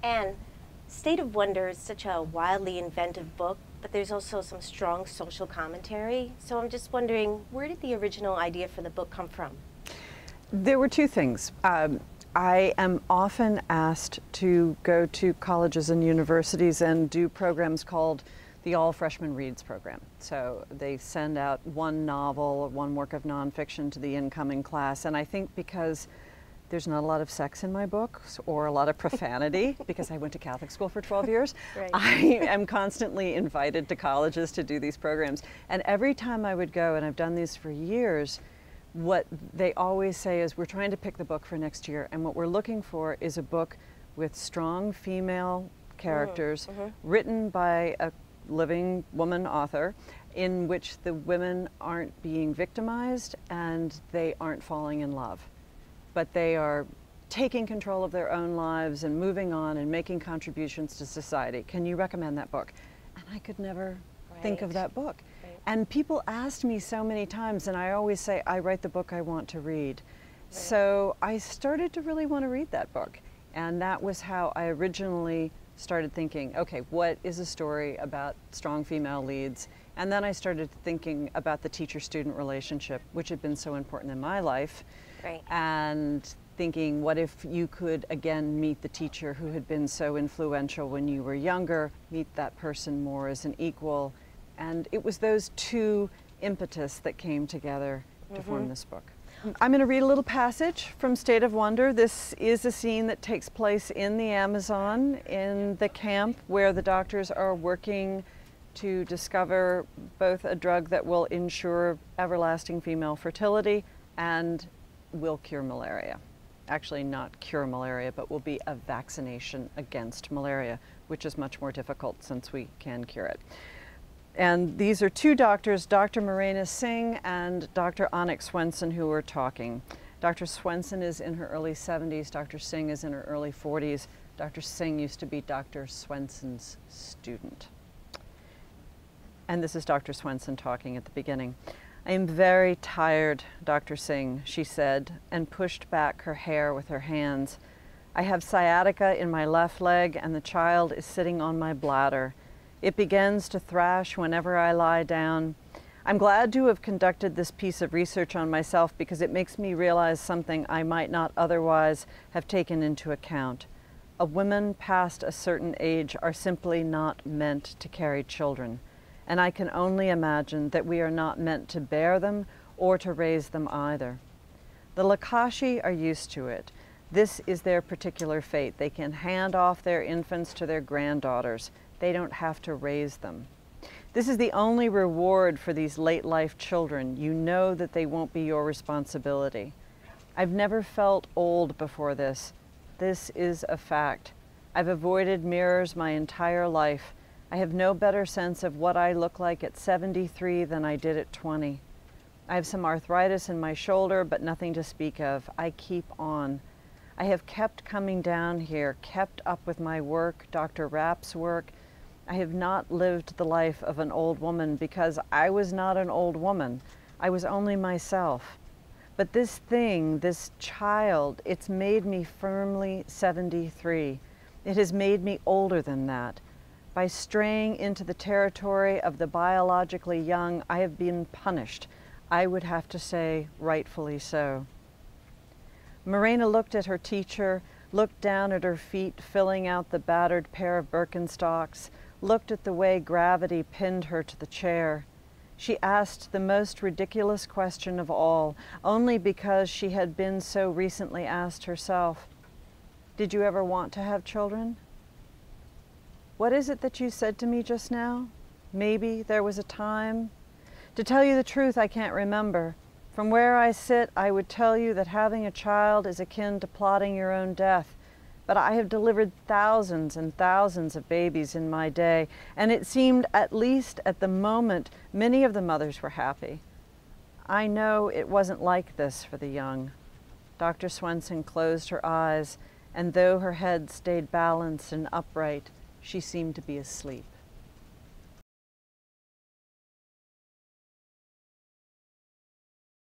And State of Wonder is such a wildly inventive book, but there's also some strong social commentary. So I'm just wondering, where did the original idea for the book come from? There were two things. I am often asked to go to colleges and universities and do programs called the All Freshman Reads program. So they send out one novel or one work of nonfiction to the incoming class. And I think because there's not a lot of sex in my books or a lot of profanity, because I went to Catholic school for 12 years, Right. I am constantly invited to colleges to do these programs. And every time I would go, and I've done these for years, what they always say is, we're trying to pick the book for next year, and what we're looking for is a book with strong female characters, written by a living woman author, in which the women aren't being victimized and they aren't falling in love, but they are taking control of their own lives and moving on and making contributions to society. Can you recommend that book? And I could never think of that book. And people asked me so many times, and I always say, I write the book I want to read. So I started to really want to read that book. And that was how I originally started thinking, okay, what is a story about strong female leads? And then I started thinking about the teacher-student relationship, which had been so important in my life. And thinking, what if you could again meet the teacher who had been so influential when you were younger, meet that person more as an equal. And it was those two impetus that came together to form this book. I'm going to read a little passage from State of Wonder. This is a scene that takes place in the Amazon, in the camp where the doctors are working to discover both a drug that will ensure everlasting female fertility and will cure malaria. Actually not cure malaria, but will be a vaccination against malaria, which is much more difficult since we can cure it. And these are two doctors, Dr. Marina Singh and Dr. Anik Swenson, who are talking. Dr. Swenson is in her early 70s, Dr. Singh is in her early 40s. Dr. Singh used to be Dr. Swenson's student. And this is Dr. Swenson talking at the beginning. I am very tired, Dr. Singh, she said, and pushed back her hair with her hands. I have sciatica in my left leg, and the child is sitting on my bladder. It begins to thrash whenever I lie down. I'm glad to have conducted this piece of research on myself because it makes me realize something I might not otherwise have taken into account. Women past a certain age are simply not meant to carry children, and I can only imagine that we are not meant to bear them or to raise them either. The Lakashi are used to it. This is their particular fate. They can hand off their infants to their granddaughters. They don't have to raise them. This is the only reward for these late life children. You know that they won't be your responsibility. I've never felt old before this. This is a fact. I've avoided mirrors my entire life. I have no better sense of what I look like at 73 than I did at 20. I have some arthritis in my shoulder, but nothing to speak of. I keep on. I have kept coming down here, kept up with my work, Dr. Rapp's work. I have not lived the life of an old woman because I was not an old woman. I was only myself. But this thing, this child, it's made me firmly 73. It has made me older than that. By straying into the territory of the biologically young, I have been punished. I would have to say, rightfully so. Marina looked at her teacher, looked down at her feet, filling out the battered pair of Birkenstocks, looked at the way gravity pinned her to the chair. She asked the most ridiculous question of all, only because she had been so recently asked herself. Did you ever want to have children? What is it that you said to me just now? Maybe there was a time. To tell you the truth, I can't remember. From where I sit, I would tell you that having a child is akin to plotting your own death. But I have delivered thousands and thousands of babies in my day, and it seemed, at least at the moment, many of the mothers were happy. I know it wasn't like this for the young. Dr. Swenson closed her eyes, and though her head stayed balanced and upright, she seemed to be asleep.